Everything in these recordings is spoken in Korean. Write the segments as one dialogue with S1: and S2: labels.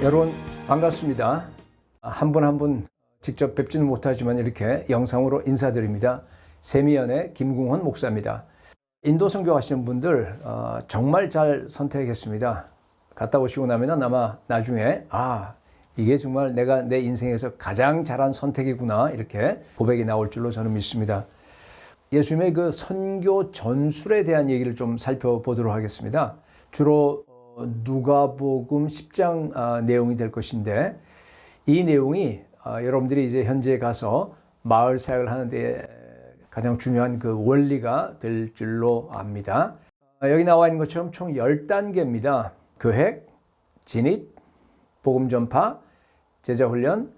S1: 여러분 반갑습니다. 한 분 한 분 직접 뵙지는 못하지만 이렇게 영상으로 인사드립니다. 세미연의 김궁헌 목사입니다. 인도 선교 하시는 분들 정말 잘 선택했습니다. 갔다 오시고 나면 아마 나중에 이게 정말 내가 내 인생에서 가장 잘한 선택이구나 이렇게 고백이 나올 줄로 저는 믿습니다. 예수님의 그 선교 전술에 대한 얘기를 좀 살펴보도록 하겠습니다. 주로 누가복음 10장 내용이 될 것인데 이 내용이 여러분들이 이제 현지에 가서 마을 사역을 하는데 가장 중요한 그 원리가 될 줄로 압니다. 여기 나와 있는 것처럼 총 10단계입니다. 계획, 진입, 복음 전파, 제자 훈련,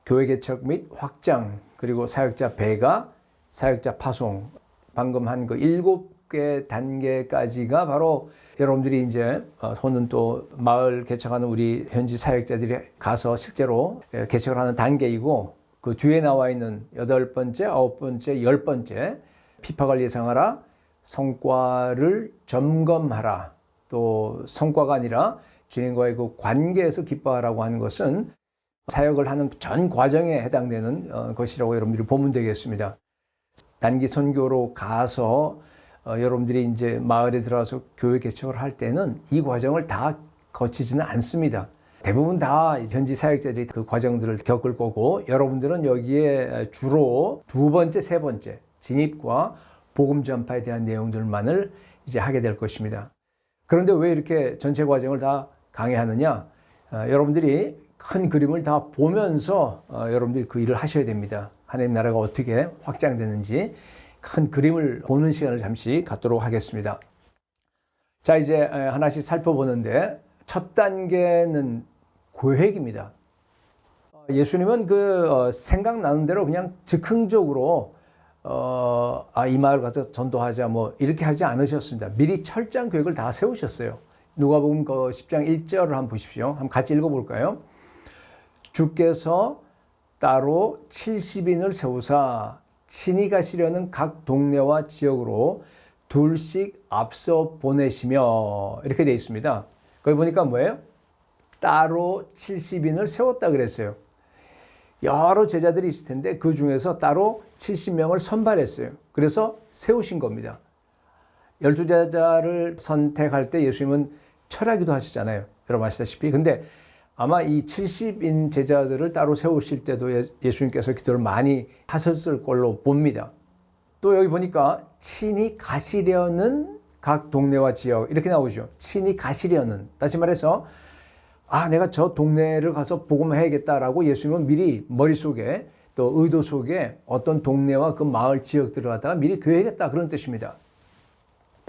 S1: 교회 개척 및 확장, 그리고 사역자 배가, 사역자 파송. 방금 한 그 7개 단계까지가 바로 여러분들이 이제 혹은 또 마을 개척하는 우리 현지 사역자들이 가서 실제로 개척을 하는 단계이고, 그 뒤에 나와 있는 8번째, 9번째, 10번째 피팍을 예상하라, 성과를 점검하라, 또 성과가 아니라 주님과의 그 관계에서 기뻐하라고 하는 것은 사역을 하는 전 과정에 해당되는 것이라고 여러분들이 보면 되겠습니다. 단기 선교로 가서 여러분들이 이제 마을에 들어와서 교회 개척을 할 때는 이 과정을 다 거치지는 않습니다. 대부분 다 현지 사역자들이 그 과정들을 겪을 거고, 여러분들은 여기에 주로 2번째, 3번째 진입과 복음 전파에 대한 내용들만을 이제 하게 될 것입니다. 그런데 왜 이렇게 전체 과정을 다 강의하느냐? 여러분들이 큰 그림을 다 보면서 여러분들이 그 일을 하셔야 됩니다. 하나님 나라가 어떻게 확장되는지 큰 그림을 보는 시간을 잠시 갖도록 하겠습니다. 자, 이제 하나씩 살펴보는데 첫 단계는 계획입니다. 예수님은 그 생각나는 대로 그냥 즉흥적으로 이 마을 가서 전도하자 뭐 이렇게 하지 않으셨습니다. 미리 철저한 계획을 다 세우셨어요. 누가복음 10장 1절을 한번 보십시오. 한번 같이 읽어볼까요? 주께서 따로 70인을 세우사 친히 가시려는 각 동네와 지역으로 둘씩 앞서 보내시며, 이렇게 되어 있습니다. 거기 보니까 뭐예요? 따로 70인을 세웠다 그랬어요. 여러 제자들이 있을 텐데 그 중에서 따로 70명을 선발했어요. 그래서 세우신 겁니다. 12제자를 선택할 때 예수님은 철야기도 하시잖아요. 여러분 아시다시피. 근데 아마 이 70인 제자들을 따로 세우실 때도 예수님께서 기도를 많이 하셨을 걸로 봅니다. 또 여기 보니까 친히 가시려는 각 동네와 지역 이렇게 나오죠. 친히 가시려는. 다시 말해서 내가 저 동네를 가서 복음해야겠다라고 예수님은 미리 머릿속에 또 의도 속에 어떤 동네와 그 마을 지역들을 갖다가 미리 계획했다 그런 뜻입니다.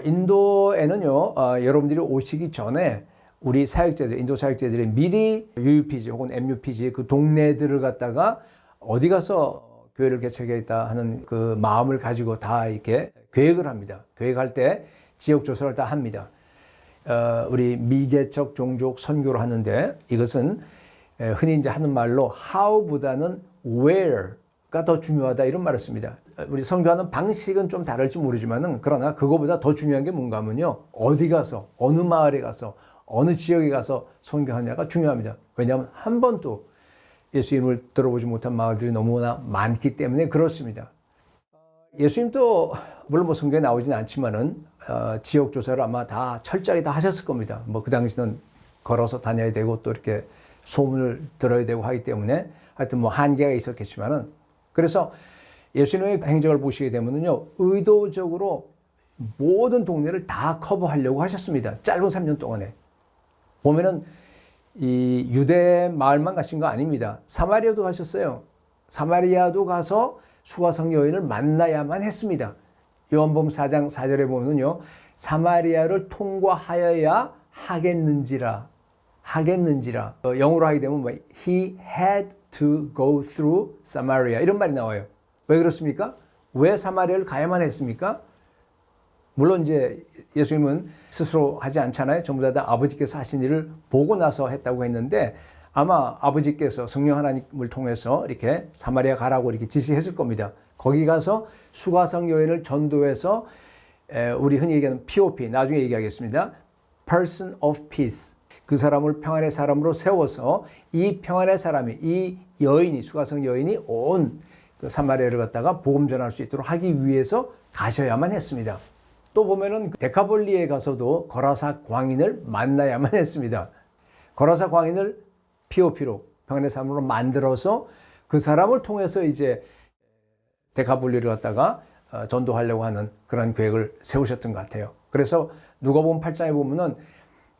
S1: 인도에는요, 여러분들이 오시기 전에 우리 사역자들, 인도 사역자들이 미리 UUPG 혹은 MUPG 그 동네들을 갖다가 어디 가서 교회를 개척하겠다 하는 그 마음을 가지고 다 이렇게 계획을 합니다. 계획할 때 지역 조사를 다 합니다. 우리 미개척 종족 선교를 하는데 이것은 흔히 이제 하는 말로 how보다는 where가 더 중요하다 이런 말을 씁니다. 우리 선교하는 방식은 좀 다를지 모르지만은 그러나 그거보다 더 중요한 게 뭔가 하면요, 어디 가서 어느 마을에 가서 어느 지역에 가서 선교하냐가 중요합니다. 왜냐하면 한 번도 예수 이름을 들어보지 못한 마을들이 너무나 많기 때문에 그렇습니다. 예수님도 물론 뭐 성경에 나오지는 않지만은 지역 조사를 아마 다 철저하게 다 하셨을 겁니다. 뭐 그 당시는 걸어서 다녀야 되고 또 이렇게 소문을 들어야 되고 하기 때문에 하여튼 뭐 한계가 있었겠지만은, 그래서 예수님의 행적을 보시게 되면은요, 의도적으로 모든 동네를 다 커버하려고 하셨습니다. 짧은 3년 동안에. 보면은 이 유대 마을만 가신 거 아닙니다. 사마리아도 가셨어요. 사마리아도 가서 수가성 여인을 만나야만 했습니다. 요한복음 4장 4절에 보면은요, 사마리아를 통과하여야 하겠는지라. 영어로 하게 되면 He had to go through Samaria 이런 말이 나와요. 왜 그렇습니까? 왜 사마리아를 가야만 했습니까? 물론 이제 예수님은 스스로 하지 않잖아요. 전부 다 아버지께서 하신 일을 보고 나서 했다고 했는데 아마 아버지께서 성령 하나님을 통해서 이렇게 사마리아 가라고 이렇게 지시했을 겁니다. 거기 가서 수가성 여인을 전도해서 우리 흔히 얘기하는 POP, 나중에 얘기하겠습니다. Person of Peace. 그 사람을 평안의 사람으로 세워서 이 평안의 사람이, 이 여인이, 수가성 여인이 온 그 사마리아를 갖다가 복음 전할 수 있도록 하기 위해서 가셔야만 했습니다. 또 보면은 데카볼리에 가서도 거라사 광인을 만나야만 했습니다. 거라사 광인을 POP로 평안의 사람으로 만들어서 그 사람을 통해서 이제 데카볼리를 갖다가 전도하려고 하는 그런 계획을 세우셨던 것 같아요. 그래서 누가복음 8장에 보면은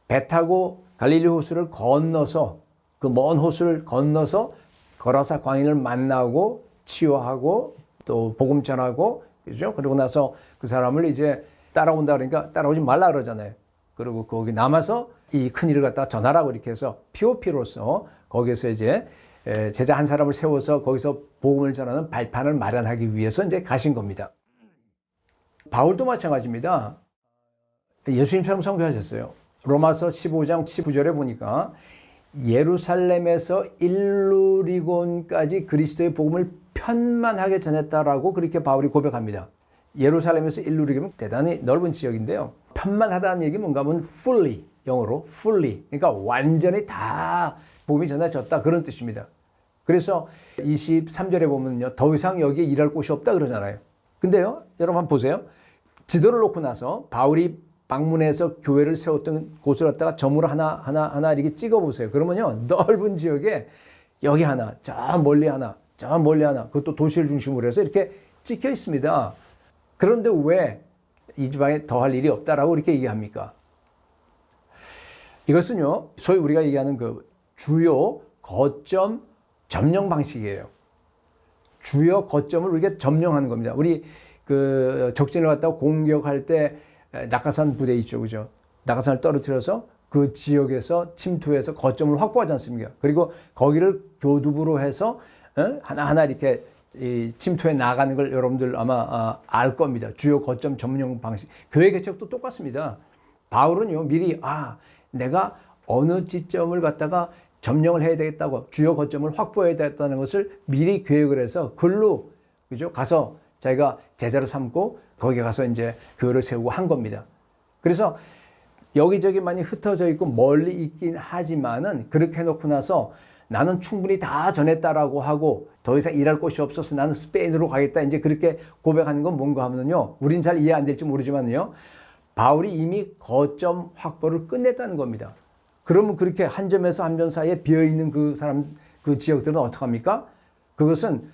S1: 배 타고 갈릴리 호수를 건너서 그 먼 호수를 건너서 거라사 광인을 만나고 치유하고 또 복음 전하고 그죠? 그러고 나서 그 사람을 이제 따라온다 그러니까 따라오지 말라 그러잖아요. 그리고 거기 남아서 이 큰 일을 갖다가 전하라고 이렇게 해서 POP로서 거기서 이제 제자 한 사람을 세워서 거기서 복음을 전하는 발판을 마련하기 위해서 이제 가신 겁니다. 바울도 마찬가지입니다. 예수님처럼 선교하셨어요. 로마서 15장 19절에 보니까 예루살렘에서 일루리곤까지 그리스도의 복음을 편만하게 전했다라고 그렇게 바울이 고백합니다. 예루살렘에서 일루리곤은 대단히 넓은 지역인데요. 편만하다는 얘기 뭔가 하면 fully, 영어로 fully, 그러니까 완전히 다 복음이 전해졌다 그런 뜻입니다. 그래서 23절에 보면요, 더 이상 여기에 일할 곳이 없다 그러잖아요. 근데요, 여러분 한번 보세요. 지도를 놓고 나서 바울이 방문해서 교회를 세웠던 곳을 갖다가 점으로 하나 이렇게 찍어보세요. 그러면요, 넓은 지역에 여기 하나, 저 멀리 하나, 저 멀리 하나, 그것도 도시를 중심으로 해서 이렇게 찍혀 있습니다. 그런데 왜 이 지방에 더 할 일이 없다라고 이렇게 얘기합니까? 이것은요, 소위 우리가 얘기하는 그 주요 거점 점령 방식이에요. 주요 거점을 우리가 점령하는 겁니다. 우리 그 적진을 갖다가 공격할 때 낙하산 부대 있죠, 그죠? 낙하산을 떨어뜨려서 그 지역에서 침투해서 거점을 확보하지 않습니까? 그리고 거기를 교두부로 해서 하나하나 이렇게 이 침투해 나가는 걸 여러분들 아마 알 겁니다. 주요 거점 점령 방식. 교회 개척도 똑같습니다. 바울은요, 미리 내가 어느 지점을 갖다가 점령을 해야 되겠다고 주요 거점을 확보해야 되겠다는 것을 미리 계획을 해서 글로 그죠? 가서 자기가 제자를 삼고 거기에 가서 이제 교회를 세우고 한 겁니다. 그래서 여기저기 많이 흩어져 있고 멀리 있긴 하지만은 그렇게 해놓고 나서 나는 충분히 다 전했다라고 하고 더 이상 일할 곳이 없어서 나는 스페인으로 가겠다 이제 그렇게 고백하는 건 뭔가 하면요, 우린 잘 이해 안 될지 모르지만요, 바울이 이미 거점 확보를 끝냈다는 겁니다. 그러면 그렇게 한 점에서 한 점 사이에 비어있는 그 사람, 그 지역들은 어떡합니까? 그것은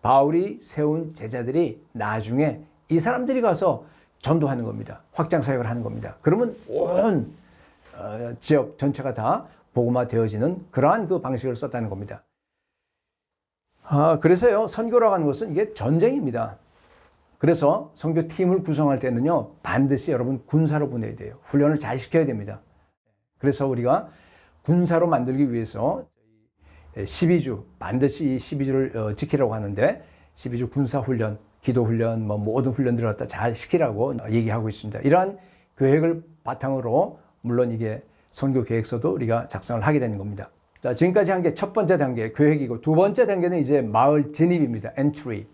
S1: 바울이 세운 제자들이 나중에 이 사람들이 가서 전도하는 겁니다. 확장 사역을 하는 겁니다. 그러면 온 지역 전체가 다 복음화 되어지는 그러한 그 방식을 썼다는 겁니다. 그래서요, 선교라고 하는 것은 이게 전쟁입니다. 그래서 선교팀을 구성할 때는요, 반드시 여러분 군사로 보내야 돼요. 훈련을 잘 시켜야 됩니다. 그래서 우리가 군사로 만들기 위해서 12주, 반드시 이 12주를 지키라고 하는데 12주 군사훈련, 기도훈련, 모든 훈련들을 갖다 잘 시키라고 얘기하고 있습니다. 이러한 계획을 바탕으로 물론 이게 선교 계획서도 우리가 작성을 하게 되는 겁니다. 자, 지금까지 한 게 첫 번째 단계 계획이고 두 번째 단계는 이제 마을 진입입니다. entry.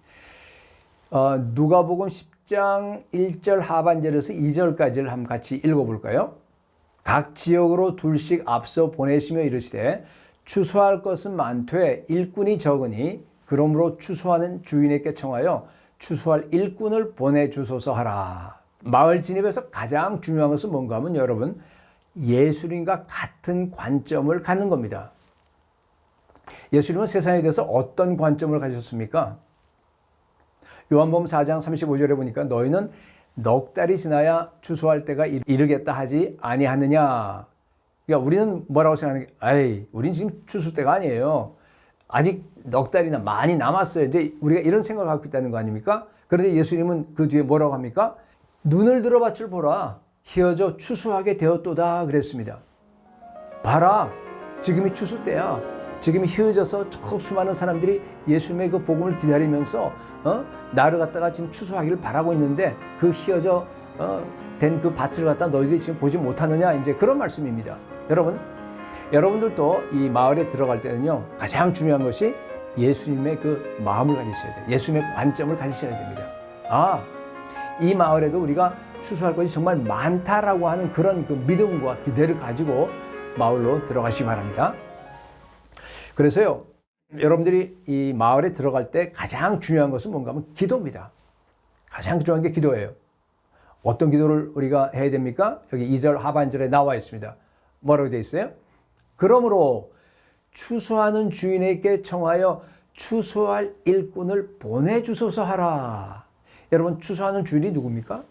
S1: 누가복음 10장 1절 하반절에서 2절까지를 한번 같이 읽어볼까요? 각 지역으로 둘씩 앞서 보내시며 이르시되 추수할 것은 많되 일꾼이 적으니 그러므로 추수하는 주인에게 청하여 추수할 일꾼을 보내주소서 하라. 마을 진입에서 가장 중요한 것은 뭔가 하면 여러분, 예수님과 같은 관점을 갖는 겁니다. 예수님은 세상에 대해서 어떤 관점을 가졌습니까? 요한복음 4장 35절에 보니까 너희는 넉 달이 지나야 추수할 때가 이르겠다 하지 아니하느냐. 그러니까 우리는 뭐라고 생각하는 게, 우린 지금 추수 때가 아니에요. 아직 넉 달이나 많이 남았어요. 이제 우리가 이런 생각을 갖고 있다는 거 아닙니까? 그런데 예수님은 그 뒤에 뭐라고 합니까? 눈을 들어 밭을 보라. 희어져 추수하게 되었도다 그랬습니다. 봐라. 지금이 추수 때야. 지금이 희어져서 저 수많은 사람들이 예수님의 그 복음을 기다리면서 나를 갖다가 지금 추수하기를 바라고 있는데 그 희어져 된 그 밭을 갖다 너희들이 지금 보지 못하느냐, 이제 그런 말씀입니다. 여러분들도 이 마을에 들어갈 때는요, 가장 중요한 것이 예수님의 그 마음을 가지셔야 돼요. 예수님의 관점을 가지셔야 됩니다. 이 마을에도 우리가 추수할 것이 정말 많다라고 하는 그런 그 믿음과 기대를 가지고 마을로 들어가시기 바랍니다. 그래서요, 여러분들이 이 마을에 들어갈 때 가장 중요한 것은 뭔가 하면 기도입니다. 가장 중요한 게 기도예요. 어떤 기도를 우리가 해야 됩니까? 여기 2절 하반절에 나와 있습니다. 뭐라고 되어 있어요? 그러므로 추수하는 주인에게 청하여 추수할 일꾼을 보내주소서 하라. 여러분, 추수하는 주인이 누굽니까?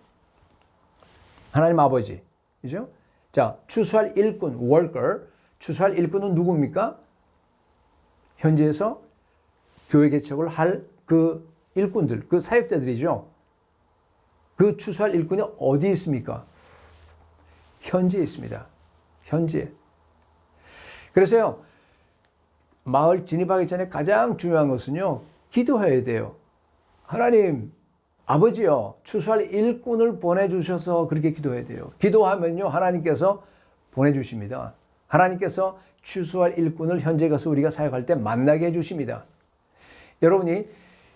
S1: 하나님 아버지. 그죠? 자, 추수할 일꾼, worker. 추수할 일꾼은 누굽니까? 현지에서 교회 개척을 할 그 일꾼들, 그 사역자들이죠. 그 추수할 일꾼이 어디 있습니까? 현지에 있습니다. 현지에. 그래서요, 마을 진입하기 전에 가장 중요한 것은요, 기도해야 돼요. 하나님, 아버지요, 추수할 일꾼을 보내주셔서 그렇게 기도해야 돼요. 기도하면요, 하나님께서 보내주십니다. 하나님께서 추수할 일꾼을 현재 가서 우리가 사역할 때 만나게 해주십니다. 여러분이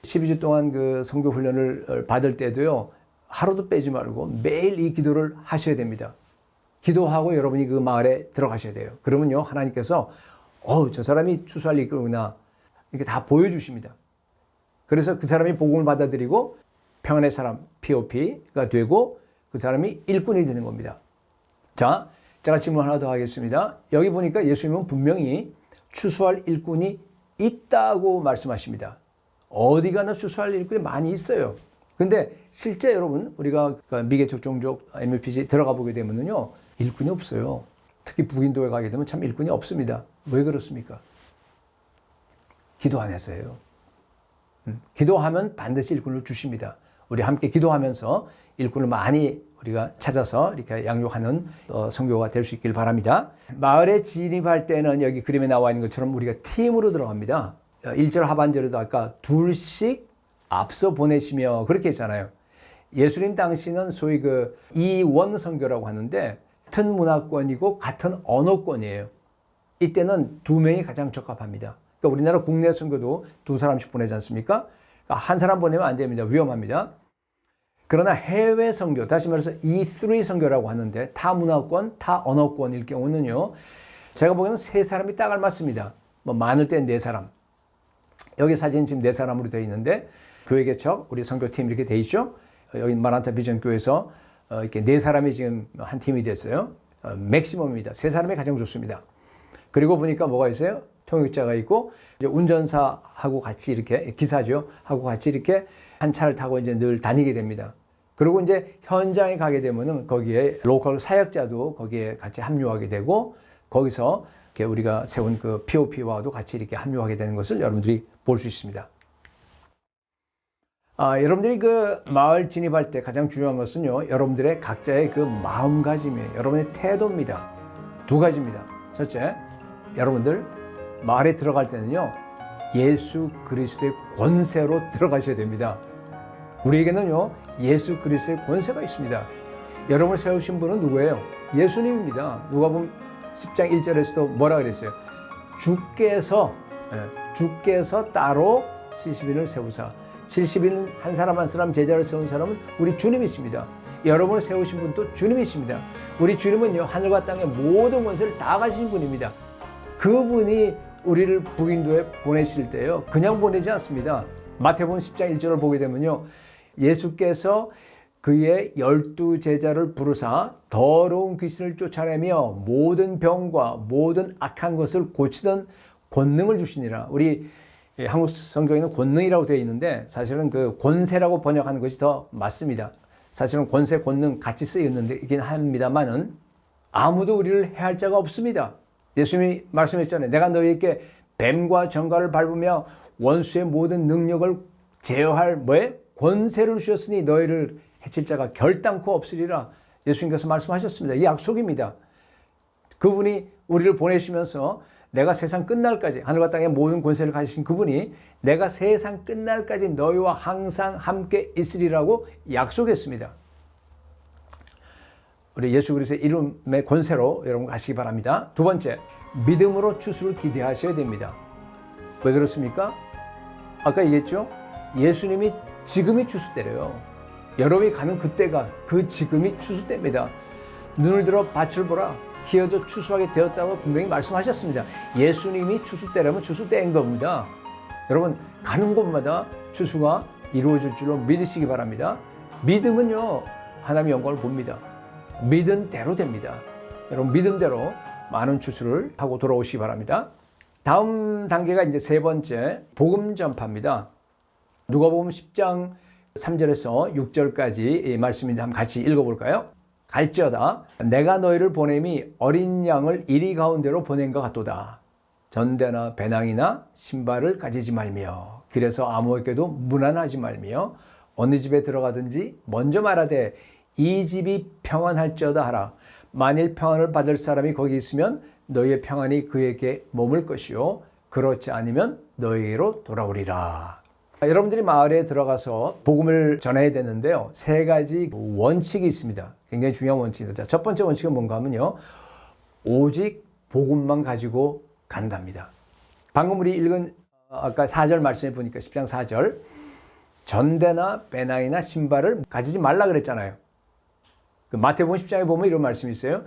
S1: 12주 동안 그 선교 훈련을 받을 때도요, 하루도 빼지 말고 매일 이 기도를 하셔야 됩니다. 기도하고 여러분이 그 마을에 들어가셔야 돼요. 그러면요, 하나님께서 저 사람이 추수할 일꾼이구나 이렇게 다 보여주십니다. 그래서 그 사람이 복음을 받아들이고 평안의 사람, POP가 되고 그 사람이 일꾼이 되는 겁니다. 자, 제가 질문 하나 더 하겠습니다. 여기 보니까 예수님은 분명히 추수할 일꾼이 있다고 말씀하십니다. 어디 가나 추수할 일꾼이 많이 있어요. 근데 실제 여러분, 우리가 미개척 종족 MUPC 들어가 보게 되면요, 일꾼이 없어요. 특히 북인도에 가게 되면 참 일꾼이 없습니다. 왜 그렇습니까? 기도 안 해서예요. 기도하면 반드시 일꾼을 주십니다. 우리 함께 기도하면서 일꾼을 많이 우리가 찾아서 이렇게 양육하는 선교가 될 수 있길 바랍니다. 마을에 진입할 때는 여기 그림에 나와 있는 것처럼 우리가 팀으로 들어갑니다. 1절 하반절에도 아까 둘씩 앞서 보내시며 그렇게 했잖아요. 예수님 당시는 소위 그 이원 선교라고 하는데 같은 문화권이고 같은 언어권이에요. 이때는 두 명이 가장 적합합니다. 그러니까 우리나라 국내 선교도 두 사람씩 보내지 않습니까? 그러니까 한 사람 보내면 안 됩니다. 위험합니다. 그러나 해외 선교, 다시 말해서 E3 선교라고 하는데 타 문화권, 타 언어권일 경우는요, 제가 보기에는 세 사람이 딱 알맞습니다. 뭐 많을 때 네 사람. 여기 사진 지금 네 사람으로 되어 있는데 교회 개척, 우리 선교팀 이렇게 돼 있죠. 여기 마란타 비전 교회에서 이렇게 네 사람이 지금 한 팀이 됐어요. 맥시멈입니다. 세 사람이 가장 좋습니다. 그리고 보니까 뭐가 있어요? 통역자가 있고 이제 운전사하고 같이 이렇게 기사죠. 하고 같이 이렇게 한 차를 타고 이제 늘 다니게 됩니다. 그리고 이제 현장에 가게 되면은 거기에 로컬 사역자도 거기에 같이 합류하게 되고 거기서 이렇게 우리가 세운 그 POP와도 같이 이렇게 합류하게 되는 것을 여러분들이 볼 수 있습니다. 여러분들이 그 마을 진입할 때 가장 중요한 것은요, 여러분들의 각자의 그 마음가짐이에요. 여러분의 태도입니다. 두 가지입니다. 첫째, 여러분들 마을에 들어갈 때는요, 예수 그리스도의 권세로 들어가셔야 됩니다. 우리에게는요, 예수 그리스도의 권세가 있습니다. 여러분을 세우신 분은 누구예요? 예수님입니다. 누가복음 10장 1절에서도 뭐라 그랬어요? 주께서 따로 70인을 세우사. 70인 한 사람 한 사람 제자를 세운 사람은 우리 주님이십니다. 여러분을 세우신 분도 주님이십니다. 우리 주님은요, 하늘과 땅의 모든 권세를 다 가지신 분입니다. 그분이 우리를 북인도에 보내실 때요, 그냥 보내지 않습니다. 마태복음 10장 1절을 보게 되면요, 예수께서 그의 12 제자를 부르사 더러운 귀신을 쫓아내며 모든 병과 모든 악한 것을 고치던 권능을 주시니라. 우리 한국 성경에는 권능이라고 되어 있는데 사실은 그 권세라고 번역하는 것이 더 맞습니다. 사실은 권세, 권능 같이 쓰였는데 합니다만은 아무도 우리를 해할 자가 없습니다. 예수님이 말씀했잖아요. 내가 너희에게 뱀과 정갈을 밟으며 원수의 모든 능력을 제어할 권세를 주셨으니 너희를 해칠 자가 결단코 없으리라. 예수님께서 말씀하셨습니다. 이 약속입니다. 그분이 우리를 보내시면서 내가 세상 끝날까지 하늘과 땅의 모든 권세를 가지신 그분이 내가 세상 끝날까지 너희와 항상 함께 있으리라고 약속했습니다. 우리 예수 그리스도의 이름의 권세로 여러분 가시기 바랍니다. 두 번째, 믿음으로 추수를 기대하셔야 됩니다. 왜 그렇습니까? 아까 얘기했죠? 예수님이 지금이 추수 때래요. 여러분이 가는 그때가 그 지금이 추수 때입니다. 눈을 들어 밭을 보라. 희어져 추수하게 되었다고 분명히 말씀하셨습니다. 예수님이 추수때라면 추수때인 겁니다. 여러분 가는 곳마다 추수가 이루어질 줄로 믿으시기 바랍니다. 믿음은요 하나님의 영광을 봅니다. 믿은 대로 됩니다. 여러분 믿음대로 많은 추수를 하고 돌아오시기 바랍니다. 다음 단계가 이제 세 번째 복음 전파입니다. 누가복음 10장 3절에서 6절까지 말씀인데 한번 같이 읽어볼까요? 갈지어다 내가 너희를 보냄이 어린 양을 이리 가운데로 보낸 것 같도다. 전대나 배낭이나 신발을 가지지 말며 길에서 아무에게도 문안하지 말며 어느 집에 들어가든지 먼저 말하되 이 집이 평안할지어다 하라. 만일 평안을 받을 사람이 거기 있으면 너희의 평안이 그에게 머물 것이요 그렇지 않으면 너희에게로 돌아오리라. 여러분들이 마을에 들어가서 복음을 전해야 되는데요. 세 가지 원칙이 있습니다. 굉장히 중요한 원칙입니다. 첫 번째 원칙은 뭔가 하면요. 오직 복음만 가지고 간답니다. 방금 우리 읽은 아까 4절 말씀해 보니까 10장 4절 전대나 배낭이나 신발을 가지지 말라 그랬잖아요. 그 마태복음 10장에 보면 이런 말씀이 있어요.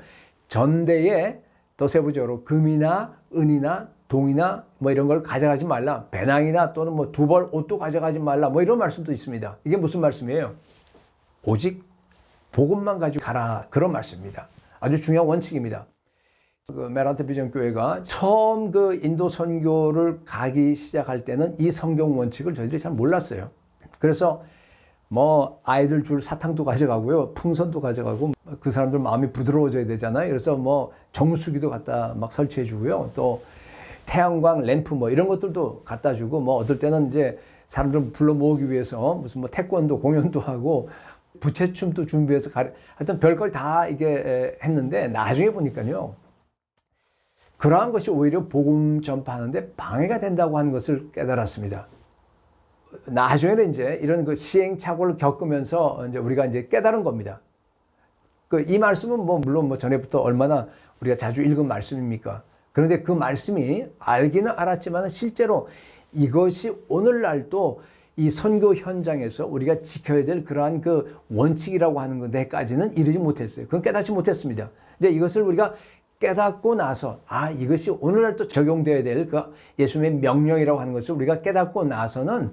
S1: 전대에 더 세부적으로 금이나 은이나 동이나 뭐 이런 걸 가져가지 말라. 배낭이나 또는 뭐 두 벌 옷도 가져가지 말라. 뭐 이런 말씀도 있습니다. 이게 무슨 말씀이에요? 오직 복음만 가지고 가라. 그런 말씀입니다. 아주 중요한 원칙입니다. 그 메란트 비전교회가 처음 그 인도 선교를 가기 시작할 때는 이 성경 원칙을 저희들이 잘 몰랐어요. 그래서 뭐 아이들 줄 사탕도 가져가고요. 풍선도 가져가고 그 사람들 마음이 부드러워져야 되잖아요. 그래서 뭐 정수기도 갖다 막 설치해 주고요. 또 태양광 램프 뭐 이런 것들도 갖다 주고 뭐 어떨 때는 이제 사람들 불러 모으기 위해서 무슨 뭐 태권도 공연도 하고 부채춤도 준비해서 하여튼 별걸 다 이게 했는데 나중에 보니까요. 그러한 것이 오히려 복음 전파하는데 방해가 된다고 하는 것을 깨달았습니다. 나중에는 이제 이런 그 시행착오를 겪으면서 이제 우리가 이제 깨달은 겁니다. 이 말씀은 뭐 물론 뭐 전에부터 얼마나 우리가 자주 읽은 말씀입니까? 그런데 그 말씀이 알기는 알았지만 실제로 이것이 오늘날도 이 선교 현장에서 우리가 지켜야 될 그러한 그 원칙이라고 하는 데까지는 이르지 못했어요. 그건 깨닫지 못했습니다. 이제 이것을 우리가 깨닫고 나서 이것이 오늘날도 적용되어야 될 그 예수님의 명령이라고 하는 것을 우리가 깨닫고 나서는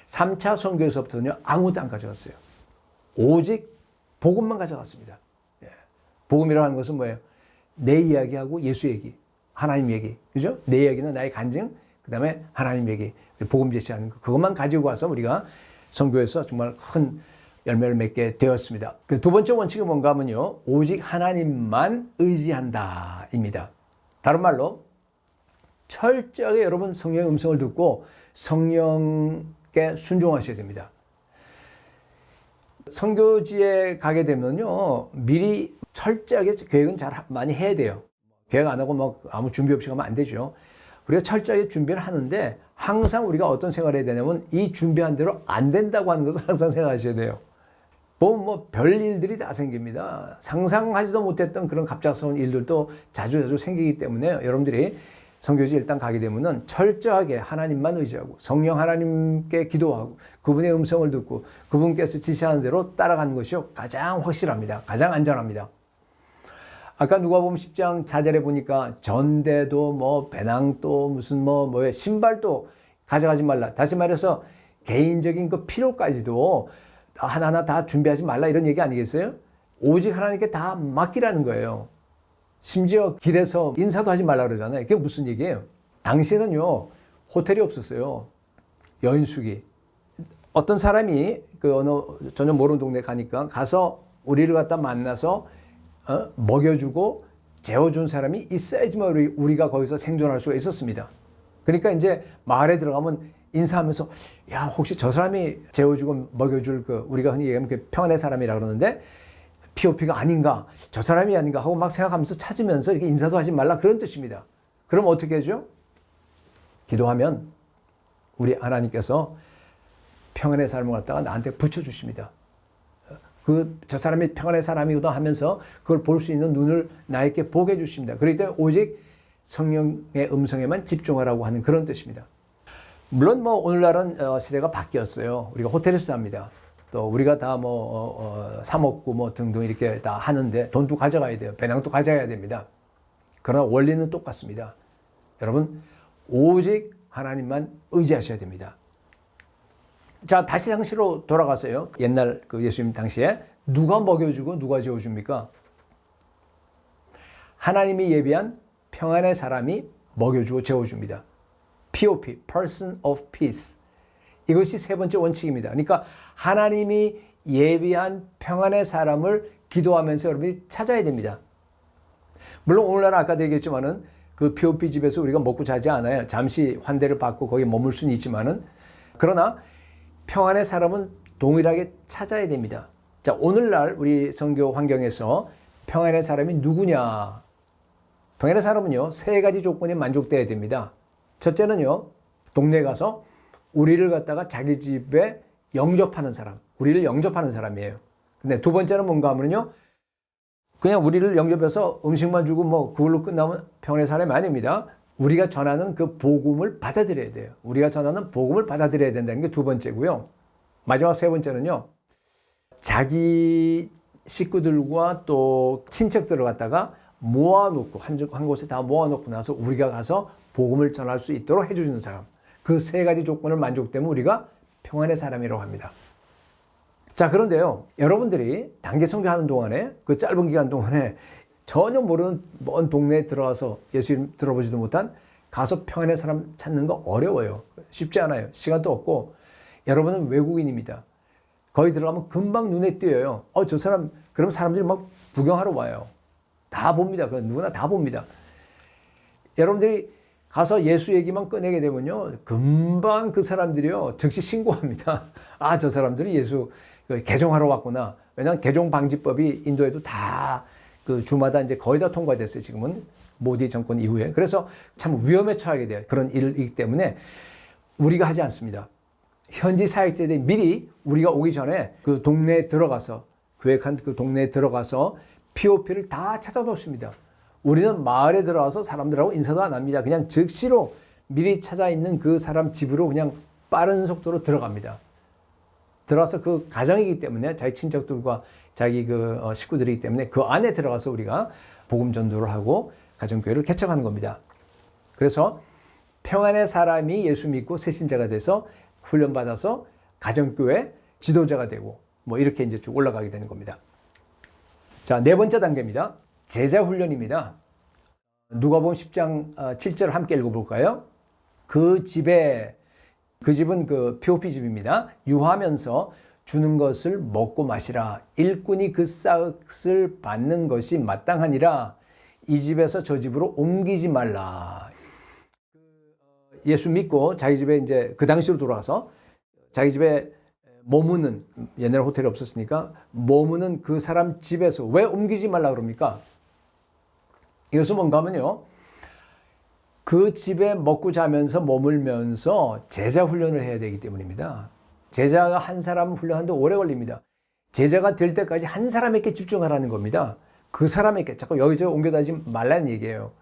S1: 3차 선교에서부터는요 아무것도 안 가져갔어요. 오직 복음만 가져갔습니다. 복음이라고 하는 것은 뭐예요? 내 이야기하고 예수 얘기, 하나님 얘기, 그죠? 내 이야기는 나의 간증, 그 다음에 하나님 얘기, 복음 제시하는 거, 그것만 가지고 와서 우리가 선교에서 정말 큰 열매를 맺게 되었습니다. 그 두 번째 원칙이 뭔가 하면요, 오직 하나님만 의지한다입니다. 다른 말로 철저하게 여러분 성령의 음성을 듣고 성령께 순종하셔야 됩니다. 선교지에 가게 되면요, 미리 철저하게 계획은 잘 많이 해야 돼요. 계획 안 하고 막 아무 준비 없이 가면 안 되죠. 우리가 철저하게 준비를 하는데 항상 우리가 어떤 생각을 해야 되냐면 이 준비한 대로 안 된다고 하는 것을 항상 생각하셔야 돼요. 보면 뭐 별일들이 다 생깁니다. 상상하지도 못했던 그런 갑작스러운 일들도 자주 생기기 때문에 여러분들이 선교지 일단 가게 되면은 철저하게 하나님만 의지하고 성령 하나님께 기도하고 그분의 음성을 듣고 그분께서 지시하는 대로 따라가는 것이 가장 확실합니다. 가장 안전합니다. 아까 누가복음 10장 4절에 보니까 전대도 뭐 배낭도 무슨 뭐에 신발도 가져가지 말라. 다시 말해서 개인적인 그 필요까지도 하나하나 다 준비하지 말라 이런 얘기 아니겠어요? 오직 하나님께 다 맡기라는 거예요. 심지어 길에서 인사도 하지 말라 그러잖아요. 그게 무슨 얘기예요? 당시에는요 호텔이 없었어요. 여인숙이 어떤 사람이 그 어느 전혀 모르는 동네 가니까 가서 우리를 갖다 만나서 먹여주고 재워준 사람이 있어야지만 우리가 거기서 생존할 수가 있었습니다. 그러니까 이제 마을에 들어가면 인사하면서 야 혹시 저 사람이 재워주고 먹여줄 그 우리가 흔히 얘기하면 그 평안의 사람이라 그러는데 POP가 아닌가 저 사람이 아닌가 하고 막 생각하면서 찾으면서 이렇게 인사도 하지 말라 그런 뜻입니다. 그럼 어떻게 하죠? 기도하면 우리 하나님께서 평안의 삶을 갖다가 나한테 붙여주십니다. 저 사람이 평안의 사람이구나 하면서 그걸 볼 수 있는 눈을 나에게 보게 해주십니다. 그렇기 때문에 오직 성령의 음성에만 집중하라고 하는 그런 뜻입니다. 물론 뭐 오늘날은 시대가 바뀌었어요. 우리가 호텔에서 삽니다. 또 우리가 다 뭐 사 먹고 뭐 등등 이렇게 다 하는데 돈도 가져가야 돼요. 배낭도 가져가야 됩니다. 그러나 원리는 똑같습니다. 여러분, 오직 하나님만 의지하셔야 됩니다. 자, 다시 당시로 돌아가세요. 옛날 그 예수님 당시에 누가 먹여주고 누가 재워줍니까? 하나님이 예비한 평안의 사람이 먹여주고 재워줍니다. POP, Person of Peace. 이것이 세 번째 원칙입니다. 그러니까 하나님이 예비한 평안의 사람을 기도하면서 여러분이 찾아야 됩니다. 물론 오늘날 아까도 얘기했지만은 그 POP 집에서 우리가 먹고 자지 않아요. 잠시 환대를 받고 거기에 머물 수는 있지만은, 그러나 평안의 사람은 동일하게 찾아야 됩니다. 자, 오늘날 우리 선교 환경에서 평안의 사람이 누구냐? 평안의 사람은요, 세 가지 조건이 만족돼야 됩니다. 첫째는요, 동네에 가서 우리를 갖다가 자기 집에 영접하는 사람, 우리를 영접하는 사람이에요. 근데 두 번째는 뭔가 하면요, 그냥 우리를 영접해서 음식만 주고 뭐 그걸로 끝나면 평안의 사람이 아닙니다. 우리가 전하는 그 복음을 받아들여야 돼요. 우리가 전하는 복음을 받아들여야 된다는 게 두 번째고요. 마지막 세 번째는요, 자기 식구들과 또 친척들을 갖다가 모아놓고 한 곳에 다 모아놓고 나서 우리가 가서 복음을 전할 수 있도록 해주는 사람. 그 세 가지 조건을 만족되면 우리가 평안의 사람이라고 합니다. 자, 그런데요, 여러분들이 단기 선교하는 동안에, 그 짧은 기간 동안에 전혀 모르는 먼 동네에 들어와서 예수님 들어보지도 못한 가서 평안의 사람 찾는 거 어려워요. 쉽지 않아요. 시간도 없고. 여러분은 외국인입니다. 거기 들어가면 금방 눈에 띄어요. 저 사람, 그럼 사람들이 막 구경하러 와요. 다 봅니다. 누구나 다 봅니다. 여러분들이 가서 예수 얘기만 꺼내게 되면요, 금방 그 사람들이요, 즉시 신고합니다. 아, 저 사람들이 예수 개종하러 왔구나. 왜냐하면 개종 방지법이 인도에도 다 그 주마다 이제 거의 다 통과됐어요. 지금은 모디 정권 이후에. 그래서 참 위험에 처하게 돼요. 그런 일이기 때문에 우리가 하지 않습니다. 현지 사역자들이 미리 우리가 오기 전에 그 동네에 들어가서, 계획한 그 동네에 들어가서 POP를 다 찾아놓습니다. 우리는 마을에 들어가서 사람들하고 인사도 안 합니다. 그냥 즉시로 미리 찾아 있는 그 사람 집으로 그냥 빠른 속도로 들어갑니다. 들어와서 그 가정이기 때문에, 자기 친척들과 자기 그 식구들이기 때문에 그 안에 들어가서 우리가 복음 전도를 하고 가정교회를 개척하는 겁니다. 그래서 평안의 사람이 예수 믿고 새신자가 돼서 훈련받아서 가정교회 지도자가 되고 뭐 이렇게 이제 쭉 올라가게 되는 겁니다. 자, 네 번째 단계입니다. 제자 훈련입니다. 누가복음 10장 7절 함께 읽어볼까요? 그 집은 그 POP 집입니다. 유하면서 주는 것을 먹고 마시라. 일꾼이 그 싹을 받는 것이 마땅하니라. 이 집에서 저 집으로 옮기지 말라. 예수 믿고 자기 집에 이제 그 당시로 돌아가서 자기 집에 머무는, 옛날에 호텔이 없었으니까 머무는 그 사람 집에서 왜 옮기지 말라 그럽니까? 이것은 뭔가 하면요, 그 집에 먹고 자면서 머물면서 제자 훈련을 해야 되기 때문입니다. 제자가 한 사람 훈련하는데 오래 걸립니다. 제자가 될 때까지 한 사람에게 집중하라는 겁니다. 그 사람에게 자꾸 여기저기 옮겨다니지 말라는 얘기예요.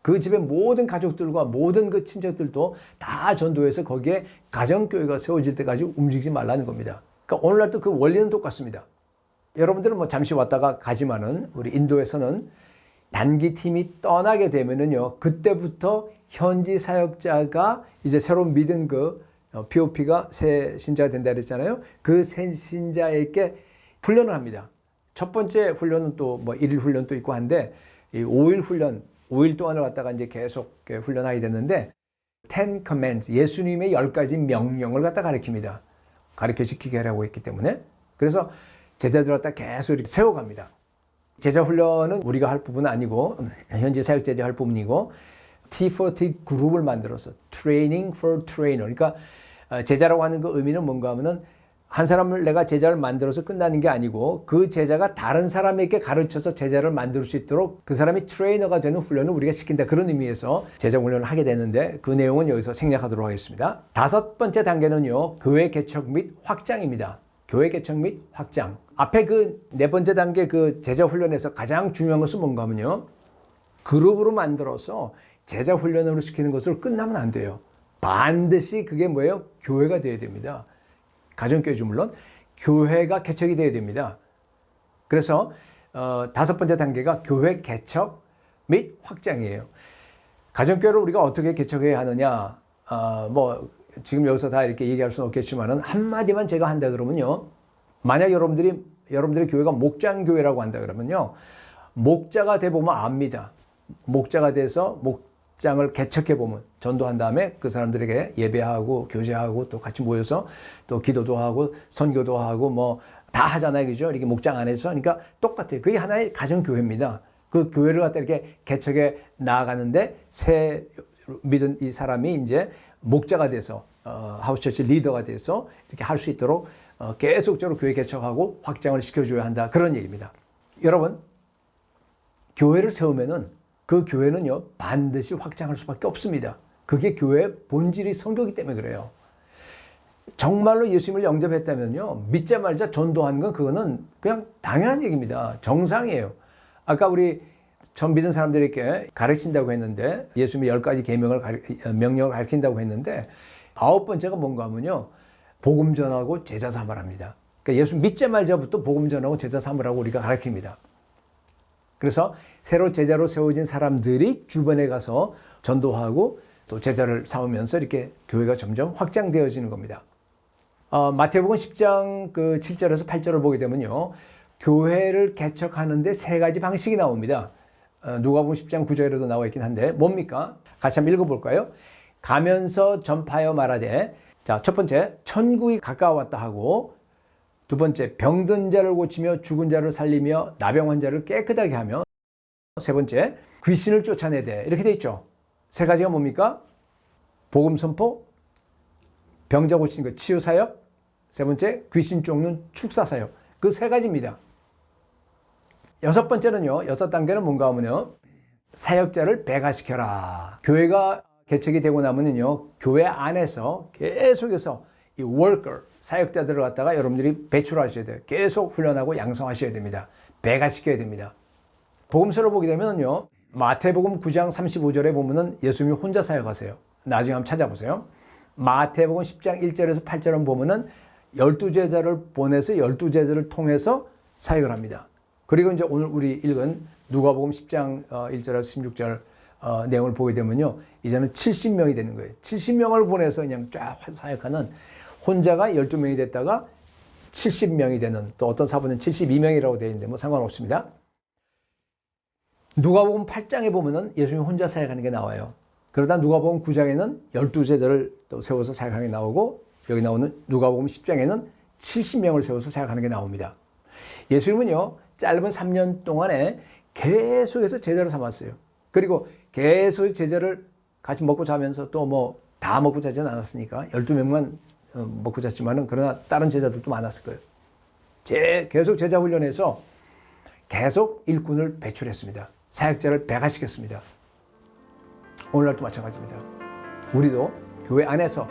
S1: 그 집의 모든 가족들과 모든 그 친척들도 다 전도해서 거기에 가정교회가 세워질 때까지 움직이지 말라는 겁니다. 그러니까 오늘날도 그 원리는 똑같습니다. 여러분들은 뭐 잠시 왔다가 가지만은 우리 인도에서는 단기팀이 떠나게 되면은요, 그때부터 현지 사역자가 이제 새로 믿은 그 POP가 새 신자가 된다 그랬잖아요. 그 새 신자에게 훈련을 합니다. 첫 번째 훈련은 또 뭐 1일 훈련도 있고 한데, 이 5일 훈련, 5일 동안을 갖다가 이제 계속 훈련하게 됐는데, Ten Commands, 예수님의 10가지 명령을 갖다 가르칩니다. 가르쳐 지키게 하라고 했기 때문에. 그래서 제자들 갖다 계속 이렇게 세워갑니다. 제자 훈련은 우리가 할 부분은 아니고 현지 사역자들이 할 부분이고, T4T 그룹을 만들어서 Training for Trainer. 그러니까 제자라고 하는 그 의미는 뭔가 하면은 한 사람을 내가 제자를 만들어서 끝나는 게 아니고 그 제자가 다른 사람에게 가르쳐서 제자를 만들 수 있도록 그 사람이 트레이너가 되는 훈련을 우리가 시킨다. 그런 의미에서 제자 훈련을 하게 되는데, 그 내용은 여기서 생략하도록 하겠습니다. 다섯 번째 단계는요, 교회 개척 및 확장입니다. 교회 개척 및 확장. 앞에 그 네 번째 단계 그 제자 훈련에서 가장 중요한 것은 뭔가 하면요, 그룹으로 만들어서 제자 훈련으로 시키는 것으로 끝나면 안 돼요. 반드시 그게 뭐예요? 교회가 되어야 됩니다. 가정교회죠, 물론. 교회가 개척이 되어야 됩니다. 그래서 다섯 번째 단계가 교회 개척, 및 확장이에요. 가정교회를 우리가 어떻게 개척해야 하느냐? 뭐 지금 여기서 다 이렇게 얘기할 수는 없겠지만은 한마디만 제가 한다 그러면요. 만약 여러분들의 교회가 목장교회라고 한다 그러면요. 목자가 돼 보면 압니다. 목자가 돼서 목장을 개척해 보면 전도한 다음에 그 사람들에게 예배하고 교제하고 또 같이 모여서 또 기도도 하고 선교도 하고 뭐 다 하잖아요. 그죠? 이렇게 목장 안에서. 그러니까 똑같아요. 그게 하나의 가정교회입니다. 그 교회를 갖다 이렇게 개척해 나아가는데 새 믿은 이 사람이 이제 목자가 돼서 하우스처치 리더가 돼서 이렇게 할 수 있도록 계속적으로 교회 개척하고 확장을 시켜줘야 한다. 그런 얘기입니다. 여러분, 교회를 세우면은 그 교회는요 반드시 확장할 수밖에 없습니다. 그게 교회의 본질이 성교이기 때문에 그래요. 정말로 예수님을 영접했다면요 믿자말자 전도하는 건 그거는 그냥 당연한 얘기입니다. 정상이에요. 아까 우리 전 믿은 사람들에게 가르친다고 했는데 예수님의 10가지 명령을 가르친다고 했는데 9번째가 뭔가 하면요 복음 전하고 제자 삼으랍니다. 그러니까 예수 믿자말자부터 복음 전하고 제자 삼으라고 우리가 가르칩니다. 그래서 새로 제자로 세워진 사람들이 주변에 가서 전도하고 또 제자를 삼으면서 이렇게 교회가 점점 확장되어지는 겁니다. 마태복음 10장 7절에서 8절을 보게 되면요. 교회를 개척하는데 3가지 방식이 나옵니다. 누가복음 10장 9절에도 나와 있긴 한데 뭡니까? 같이 한번 읽어볼까요? 가면서 전파하여 말하되 자, 첫 번째 천국이 가까워왔다 하고 두 번째 병든 자를 고치며 죽은 자를 살리며 나병 환자를 깨끗하게 하며 세 번째 귀신을 쫓아내되 이렇게 돼 있죠. 3가지가 뭡니까? 복음 선포, 병자 고치는 거 치유 사역, 세 번째 귀신 쫓는 축사 사역. 그 3가지입니다. 6번째는요. 6단계는 뭔가 하면요. 사역자를 배가시켜라. 교회가 개척이 되고 나면은요. 교회 안에서 계속해서 이 worker, 사역자들을 갖다가 여러분들이 배출하셔야 돼요. 계속 훈련하고 양성하셔야 됩니다. 배가시켜야 됩니다. 복음서를 보게 되면요. 마태복음 9장 35절에 보면은 예수님이 혼자 사역하세요. 나중에 한번 찾아보세요. 마태복음 10장 1절에서 8절은 보면은 12제자를 보내서 12제자를 통해서 사역을 합니다. 그리고 이제 오늘 우리 읽은 누가복음 10장 1절에서 16절 내용을 보게 되면요. 이제는 70명이 되는 거예요. 70명을 보내서 그냥 쫙 사역하는 혼자가 12명이 됐다가 70명이 되는 또 어떤 사본은 72명이라고 되어 있는데 뭐 상관없습니다. 누가복음 8장에 보면은 예수님이 혼자 사역하는 게 나와요. 그러다 누가복음 9장에는 12제자를 또 세워서 사역하는 게 나오고 여기 나오는 누가복음 10장에는 70명을 세워서 사역하는 게 나옵니다. 예수님은요. 짧은 3년 동안에 계속해서 제자를 삼았어요. 그리고 계속 제자를 같이 먹고 자면서 또 뭐 다 먹고 자지는 않았으니까 12명만 먹고 잤지만은 그러나 다른 제자들도 많았을 거예요. 계속 제자 훈련해서 계속 일꾼을 배출했습니다. 사역자를 배가시켰습니다. 오늘날도 마찬가지입니다. 우리도 교회 안에서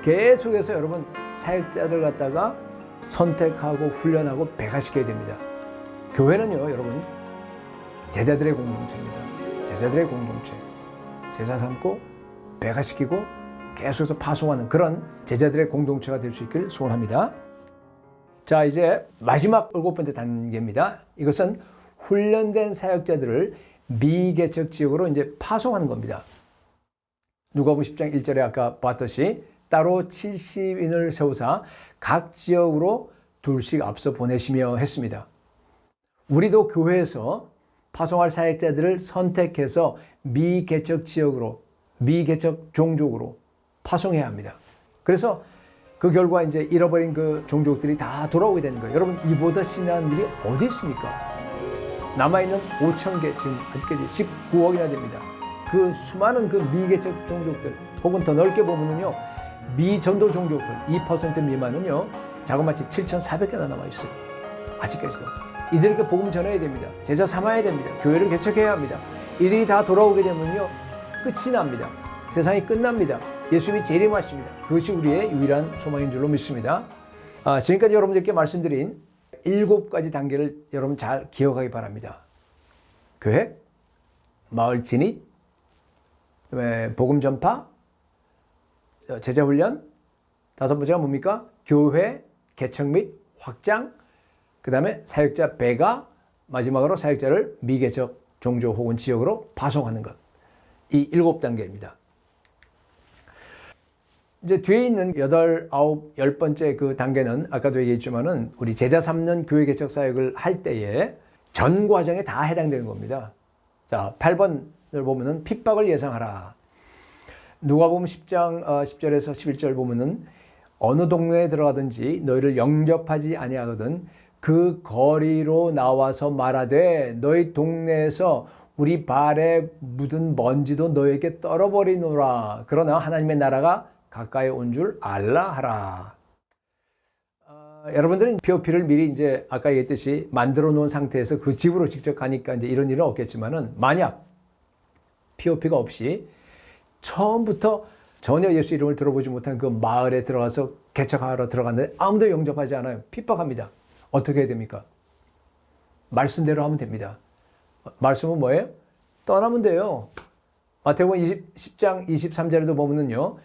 S1: 계속해서 여러분 사역자들 갖다가 선택하고 훈련하고 배가시켜야 됩니다. 교회는요, 여러분 제자들의 공동체입니다. 제자들의 공동체. 제자 삼고 배가시키고 계속해서 파송하는 그런 제자들의 공동체가 될 수 있길 소원합니다. 자, 이제 마지막 7번째 단계입니다. 이것은 훈련된 사역자들을 미개척 지역으로 이제 파송하는 겁니다. 누가복음 10장 1절에 아까 봤듯이 따로 70인을 세우사 각 지역으로 둘씩 앞서 보내시며 했습니다. 우리도 교회에서 파송할 사역자들을 선택해서 미개척 지역으로, 미개척 종족으로 파송해야 합니다. 그래서 그 결과 이제 잃어버린 그 종족들이 다 돌아오게 되는 거예요. 여러분, 이보다 신뢰하는 일이 어디 있습니까? 남아있는 5,000개, 지금 아직까지 19억이나 됩니다. 그 수많은 그 미개척 종족들, 혹은 더 넓게 보면은요, 미전도 종족들 2% 미만은요, 자그마치 7,400개나 남아있어요. 아직까지도. 이들에게 복음 전해야 됩니다. 제자 삼아야 됩니다. 교회를 개척해야 합니다. 이들이 다 돌아오게 되면요, 끝이 납니다. 세상이 끝납니다. 예수님이 재림하십니다. 그것이 우리의 유일한 소망인 줄로 믿습니다. 지금까지 여러분들께 말씀드린 7가지 단계를 여러분 잘 기억하기 바랍니다. 계획, 마을 진입, 그다음에 복음 전파, 제자 훈련, 5번째가 뭡니까? 교회 개척 및 확장, 그 다음에 사역자 배가, 마지막으로 사역자를 미개척 종조 혹은 지역으로 파송하는 것. 이 7단계입니다. 이제 뒤에 있는 8, 9, 10번째 그 단계는 아까도 얘기했지만은 우리 제자 삼는 교회 개척 사역을 할 때에 전 과정에 다 해당되는 겁니다. 자, 8번을 보면은 핍박을 예상하라. 누가복음 10장 10절에서 11절 보면은 어느 동네에 들어가든지 너희를 영접하지 아니하거든 그 거리로 나와서 말하되 너희 동네에서 우리 발에 묻은 먼지도 너에게 떨어버리노라. 그러나 하나님의 나라가 가까이 온 줄 알라 하라. 여러분들은 POP를 미리 이제 아까 얘기했듯이 만들어 놓은 상태에서 그 집으로 직접 가니까 이제 이런 일은 없겠지만은 만약 POP가 없이 처음부터 전혀 예수 이름을 들어보지 못한 그 마을에 들어가서 개척하러 들어갔는데 아무도 영접하지 않아요. 핍박합니다. 어떻게 해야 됩니까? 말씀대로 하면 됩니다. 말씀은 뭐예요? 떠나면 돼요. 마태복음 10장 23절에도 보면은요.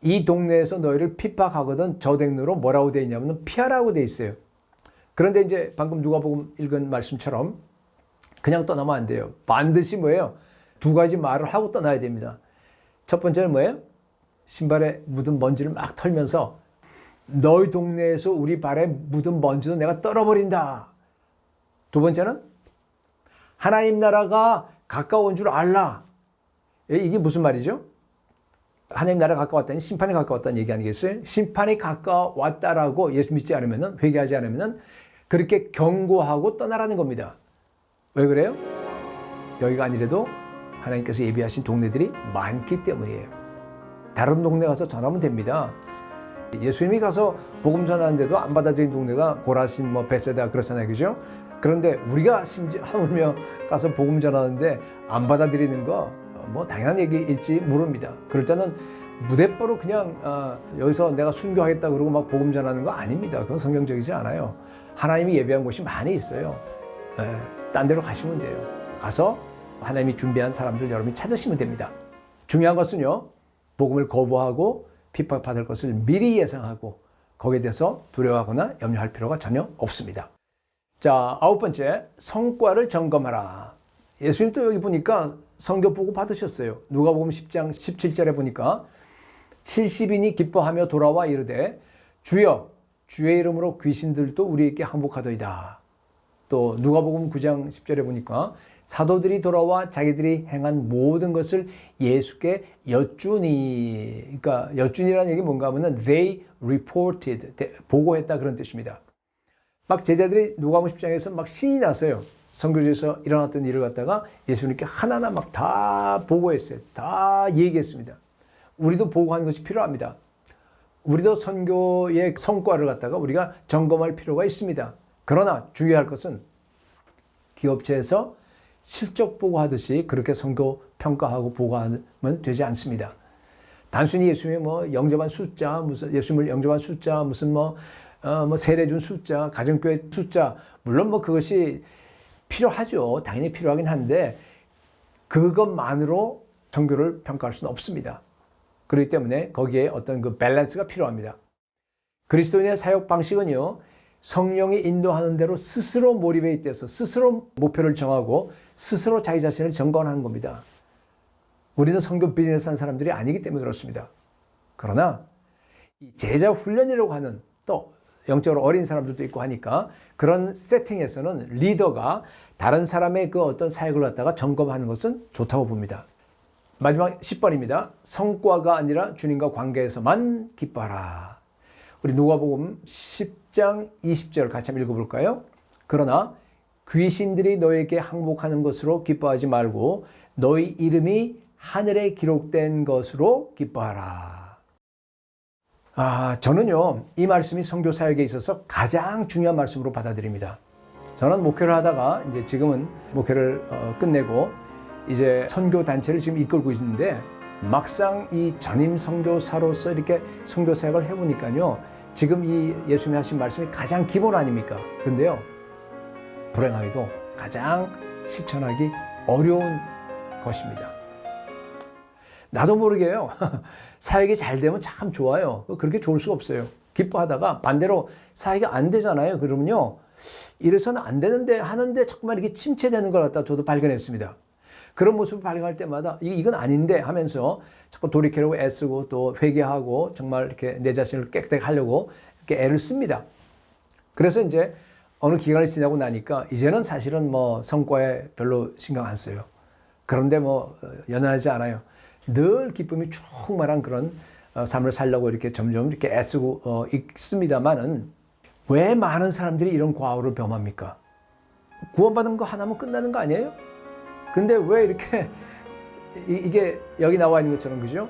S1: 이 동네에서 너희를 핍박하거든 저택로로 뭐라고 되어 있냐면 피하라고 되어 있어요. 그런데 이제 방금 누가복음 읽은 말씀처럼 그냥 떠나면 안 돼요. 반드시 뭐예요? 두 가지 말을 하고 떠나야 됩니다. 첫 번째는 뭐예요? 신발에 묻은 먼지를 막 털면서 너희 동네에서 우리 발에 묻은 먼지도 내가 떨어버린다. 두 번째는 하나님 나라가 가까운 줄 알라. 이게 무슨 말이죠? 하나님 나라가 가까웠다니 심판이 가까웠다는 얘기 아니겠어요? 심판이 가까웠다라고 예수 믿지 않으면 회개하지 않으면 그렇게 경고하고 떠나라는 겁니다. 왜 그래요? 여기가 아니래도 하나님께서 예비하신 동네들이 많기 때문이에요. 다른 동네 가서 전하면 됩니다. 예수님이 가서 복음 전하는데도 안 받아들인 동네가 고라신, 베세다 그렇잖아요, 그죠? 그런데 우리가 심지어 하물며 가서 복음 전하는데 안 받아들이는 거 당연한 얘기일지 모릅니다. 그럴 때는 무대뽀로 그냥 여기서 내가 순교하겠다 그러고 막 복음 전하는 거 아닙니다. 그건 성경적이지 않아요. 하나님이 예배한 곳이 많이 있어요. 딴 데로 가시면 돼요. 가서 하나님이 준비한 사람들 여러분이 찾으시면 됩니다. 중요한 것은요. 복음을 거부하고 핍박받을 것을 미리 예상하고 거기에 대해서 두려워하거나 염려할 필요가 전혀 없습니다. 자, 9번째, 성과를 점검하라. 예수님 또 여기 보니까 성교 보고 받으셨어요. 누가복음 10장 17절에 보니까 70인이 기뻐하며 돌아와 이르되 주여 주의 이름으로 귀신들도 우리에게 항복하더이다. 또 누가복음 9장 10절에 보니까 사도들이 돌아와 자기들이 행한 모든 것을 예수께 여쭈니. 그러니까 여쭈니라는 얘기 뭔가 하면은 they reported, 보고했다 그런 뜻입니다. 막 제자들이 누가복음 10장에서 막 신이 났어요. 선교지에서 일어났던 일을 갖다가 예수님께 하나하나 막 다 보고했어요. 다 얘기했습니다. 우리도 보고하는 것이 필요합니다. 우리도 선교의 성과를 갖다가 우리가 점검할 필요가 있습니다. 그러나 주의할 것은 기업체에서 실적 보고하듯이 그렇게 선교 평가하고 보고하면 되지 않습니다. 단순히 예수님의 영접한 숫자, 무슨 예수님을 영접한 숫자, 무슨 세례 준 숫자, 가정교회 숫자, 물론 그것이 필요하죠. 당연히 필요하긴 한데 그것만으로 선교를 평가할 수는 없습니다. 그렇기 때문에 거기에 어떤 그 밸런스가 필요합니다. 그리스도인의 사역 방식은요. 성령이 인도하는 대로 스스로 몰입해 있대서 스스로 목표를 정하고 스스로 자기 자신을 점검하는 겁니다. 우리는 선교 비즈니스 한 사람들이 아니기 때문에 그렇습니다. 그러나 제자 훈련이라고 하는 또 영적으로 어린 사람들도 있고 하니까 그런 세팅에서는 리더가 다른 사람의 그 어떤 사역을 갖다가 점검하는 것은 좋다고 봅니다. 마지막 10번입니다. 성과가 아니라 주님과 관계에서만 기뻐하라. 우리 누가복음 10장 20절 같이 한번 읽어볼까요? 그러나 귀신들이 너에게 항복하는 것으로 기뻐하지 말고 너희 이름이 하늘에 기록된 것으로 기뻐하라. 저는요, 이 말씀이 선교 사역에 있어서 가장 중요한 말씀으로 받아들입니다. 저는 목회를 하다가 이제 지금은 목회를 끝내고 이제 선교 단체를 지금 이끌고 있는데 막상 이 전임 선교사로서 이렇게 선교 사역을 해보니까요, 지금 이 예수님이 하신 말씀이 가장 기본 아닙니까? 근데요, 불행하게도 가장 실천하기 어려운 것입니다. 나도 모르게요. 사역이 잘 되면 참 좋아요. 그렇게 좋을 수가 없어요. 기뻐하다가 반대로 사역이 안 되잖아요. 그러면요. 이래서는 안 되는데 하는데 자꾸만 이렇게 침체되는 걸 갖다 저도 발견했습니다. 그런 모습을 발견할 때마다 이건 아닌데 하면서 자꾸 돌이키려고 애쓰고 또 회개하고 정말 이렇게 내 자신을 깨끗하게 하려고 이렇게 애를 씁니다. 그래서 이제 어느 기간을 지나고 나니까 이제는 사실은 뭐 성과에 별로 신경 안 써요. 그런데 뭐 연연하지 않아요. 늘 기쁨이 충만한 그런 삶을 살려고 이렇게 점점 이렇게 애쓰고 있습니다만은 왜 많은 사람들이 이런 과오를 범합니까? 구원받은 거 하나면 끝나는 거 아니에요? 근데 왜 이렇게 이게 여기 나와 있는 것처럼 그죠?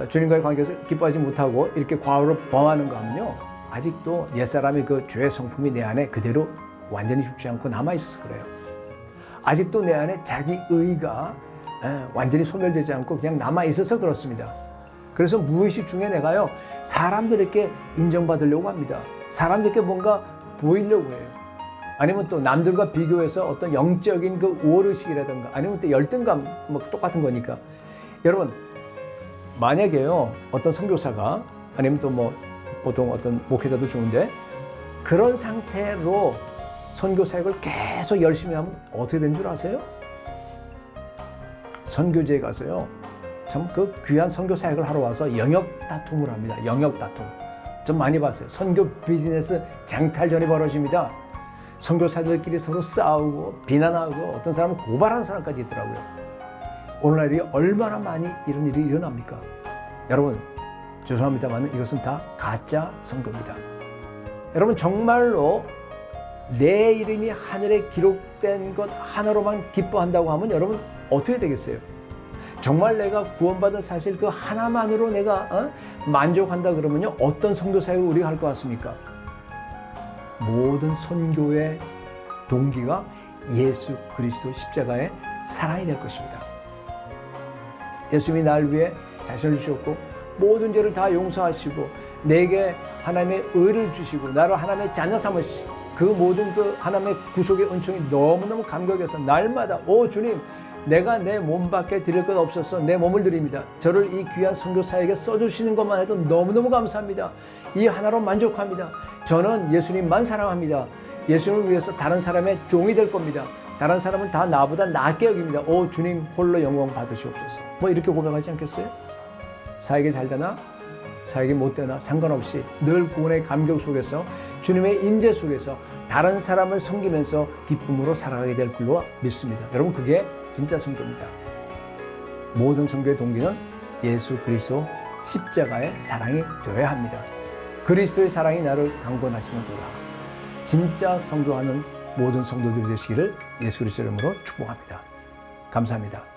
S1: 주님과의 관계에서 기뻐하지 못하고 이렇게 과오를 범하는가 하면요. 아직도 옛사람의 그 죄의 성품이 내 안에 그대로 완전히 죽지 않고 남아있어서 그래요. 아직도 내 안에 자기 의가 완전히 소멸되지 않고 그냥 남아있어서 그렇습니다. 그래서 무의식 중에 내가요, 사람들에게 인정받으려고 합니다. 사람들에게 뭔가 보이려고 해요. 아니면 또 남들과 비교해서 어떤 영적인 그 우월의식이라든가 아니면 또 열등감 뭐 똑같은 거니까. 여러분, 만약에요, 어떤 선교사가 아니면 또 뭐 보통 어떤 목회자도 좋은데 그런 상태로 선교 사역을 계속 열심히 하면 어떻게 된 줄 아세요? 선교지에 가서요, 참 그 귀한 선교 사역을 하러 와서 영역 다툼을 합니다. 영역 다툼. 좀 많이 봤어요. 선교 비즈니스 장탈전이 벌어집니다. 선교사들끼리 서로 싸우고 비난하고 어떤 사람은 고발하는 사람까지 있더라고요. 오늘날이 얼마나 많이 이런 일이 일어납니까? 여러분, 죄송합니다만 이것은 다 가짜 선교입니다. 여러분, 정말로 내 이름이 하늘에 기록된 것 하나로만 기뻐한다고 하면 여러분 어떻게 되겠어요? 정말 내가 구원받은 사실 그 하나만으로 내가 만족한다 그러면요, 어떤 선교 사역을 우리가 할 것 같습니까? 모든 선교의 동기가 예수 그리스도 십자가의 사랑이 될 것입니다. 예수님이 날 위해 자신을 주셨고 모든 죄를 다 용서하시고 내게 하나님의 의를 주시고 나를 하나님의 자녀 삼으시고 그 모든 그 하나님의 구속의 은총이 너무너무 감격해서 날마다 오 주님, 내가 내 몸밖에 드릴 것 없어서 내 몸을 드립니다. 저를 이 귀한 선교사에게 써주시는 것만 해도 너무너무 감사합니다. 이 하나로 만족합니다. 저는 예수님만 사랑합니다. 예수님을 위해서 다른 사람의 종이 될 겁니다. 다른 사람을 다 나보다 낫게 여깁니다. 오 주님, 홀로 영광 받으시옵소서. 뭐 이렇게 고백하지 않겠어요? 사역이 잘 되나 사역이 못 되나 상관없이 늘 구원의 감격 속에서 주님의 임재 속에서 다른 사람을 섬기면서 기쁨으로 살아가게 될 줄로 믿습니다. 여러분, 그게 진짜 선교입니다. 모든 선교의 동기는 예수 그리스도 십자가의 사랑이 되어야 합니다. 그리스도의 사랑이 나를 강권하시는도다. 진짜 선교하는 모든 성도들이 되시기를 예수 그리스도 이름으로 축복합니다. 감사합니다.